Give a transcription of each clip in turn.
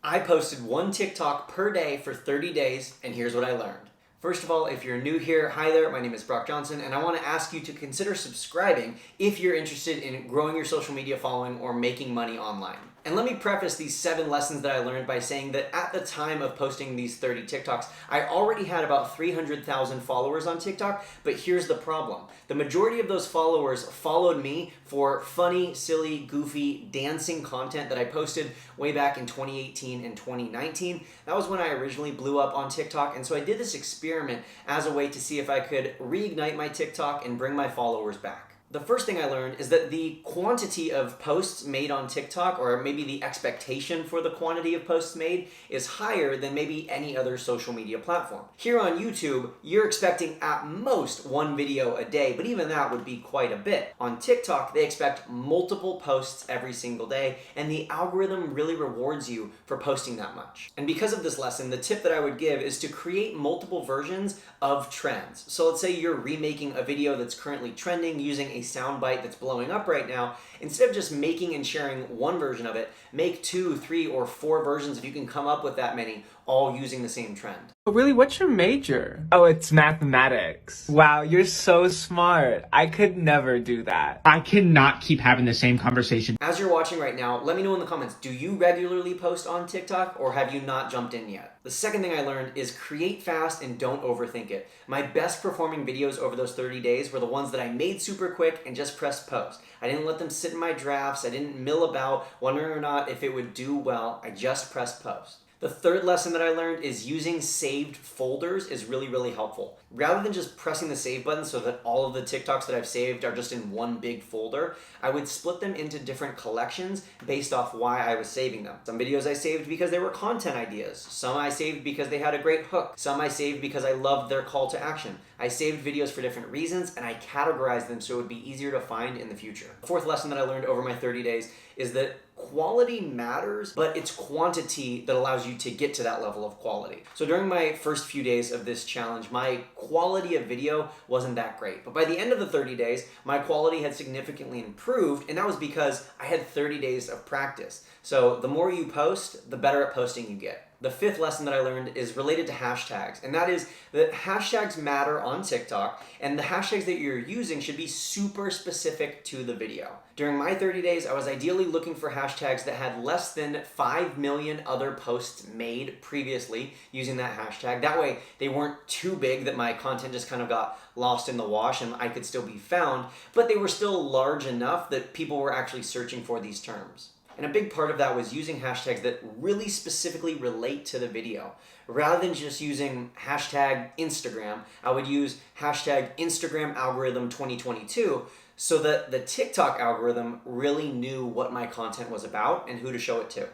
I posted one TikTok per day for 30 days, and here's what I learned. First of all, if you're new here, hi there, my name is Brock Johnson, and I want to ask you to consider subscribing if you're interested in growing your social media following or making money online. And let me preface these 7 lessons that I learned by saying that at the time of posting these 30 TikToks, I already had about 300,000 followers on TikTok, but here's the problem. The majority of those followers followed me for funny, silly, goofy, dancing content that I posted way back in 2018 and 2019. That was when I originally blew up on TikTok, and so I did this experiment as a way to see if I could reignite my TikTok and bring my followers back. The first thing I learned is that the quantity of posts made on TikTok, or maybe the expectation for the quantity of posts made, is higher than maybe any other social media platform. Here on YouTube, you're expecting at most 1 video a day, but even that would be quite a bit. On TikTok, they expect multiple posts every single day, and the algorithm really rewards you for posting that much. And because of this lesson, the tip that I would give is to create multiple versions of trends. So let's say you're remaking a video that's currently trending using a soundbite that's blowing up right now. Instead of just making and sharing one version of it, make 2, 3, or 4 versions if you can come up with that many, all using the same trend. Oh, really? What's your major? Oh, it's mathematics. Wow, you're so smart. I could never do that. I cannot keep having the same conversation. As you're watching right now, let me know in the comments, do you regularly post on TikTok or have you not jumped in yet? The second thing I learned is create fast and don't overthink it. My best performing videos over those 30 days were the ones that I made super quick and just pressed post. I didn't let them sit in my drafts. I didn't mill about wondering or not if it would do well. I just pressed post. The third lesson that I learned is using saved folders is really, really helpful. Rather than just pressing the save button so that all of the TikToks that I've saved are just in one big folder, I would split them into different collections based off why I was saving them. Some videos I saved because they were content ideas. Some I saved because they had a great hook. Some I saved because I loved their call to action. I saved videos for different reasons and I categorized them so it would be easier to find in the future. The fourth lesson that I learned over my 30 days is that quality matters, but it's quantity that allows you to get to that level of quality. So during my first few days of this challenge, my quality of video wasn't that great. But by the end of the 30 days, my quality had significantly improved, and that was because I had 30 days of practice. So the more you post, the better at posting you get. The fifth lesson that I learned is related to hashtags, and that is that hashtags matter on TikTok, and the hashtags that you're using should be super specific to the video. During my 30 days, I was ideally looking for hashtags that had less than 5 million other posts made previously using that hashtag. That way, they weren't too big that my content just kind of got lost in the wash and I could still be found, but they were still large enough that people were actually searching for these terms. And a big part of that was using hashtags that really specifically relate to the video. Rather than just using hashtag Instagram, I would use hashtag Instagram algorithm 2022 so that the TikTok algorithm really knew what my content was about and who to show it to.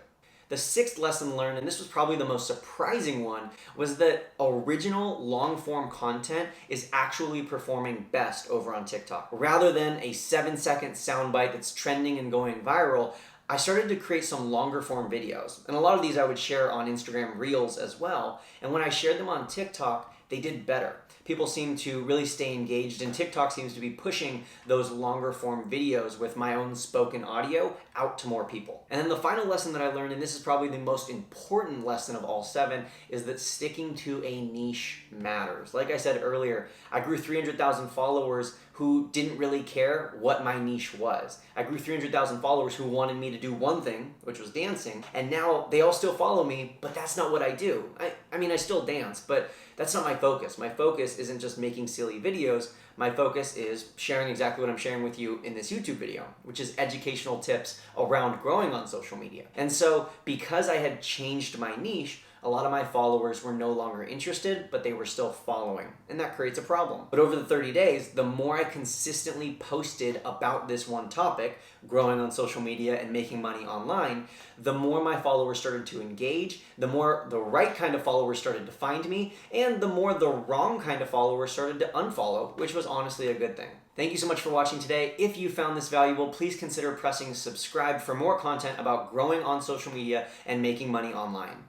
The sixth lesson learned, and this was probably the most surprising one, was that original long-form content is actually performing best over on TikTok. Rather than a 7-second soundbite that's trending and going viral, I started to create some longer form videos. And a lot of these I would share on Instagram Reels as well. And when I shared them on TikTok, they did better. People seem to really stay engaged, and TikTok seems to be pushing those longer form videos with my own spoken audio out to more people. And then the final lesson that I learned, and this is probably the most important lesson of all 7, is that sticking to a niche matters. Like I said earlier, I grew 300,000 followers who didn't really care what my niche was. I grew 300,000 followers who wanted me to do one thing, which was dancing, and now they all still follow me, but that's not what I do. I mean, I still dance, but that's not my focus. My focus isn't just making silly videos. My focus is sharing exactly what I'm sharing with you in this YouTube video, which is educational tips around growing on social media. And so because I had changed my niche, a lot of my followers were no longer interested, but they were still following, and that creates a problem. But over the 30 days, the more I consistently posted about this one topic, growing on social media and making money online, the more my followers started to engage, the more the right kind of followers started to find me, and the more the wrong kind of followers started to unfollow, which was honestly a good thing. Thank you so much for watching today. If you found this valuable, please consider pressing subscribe for more content about growing on social media and making money online.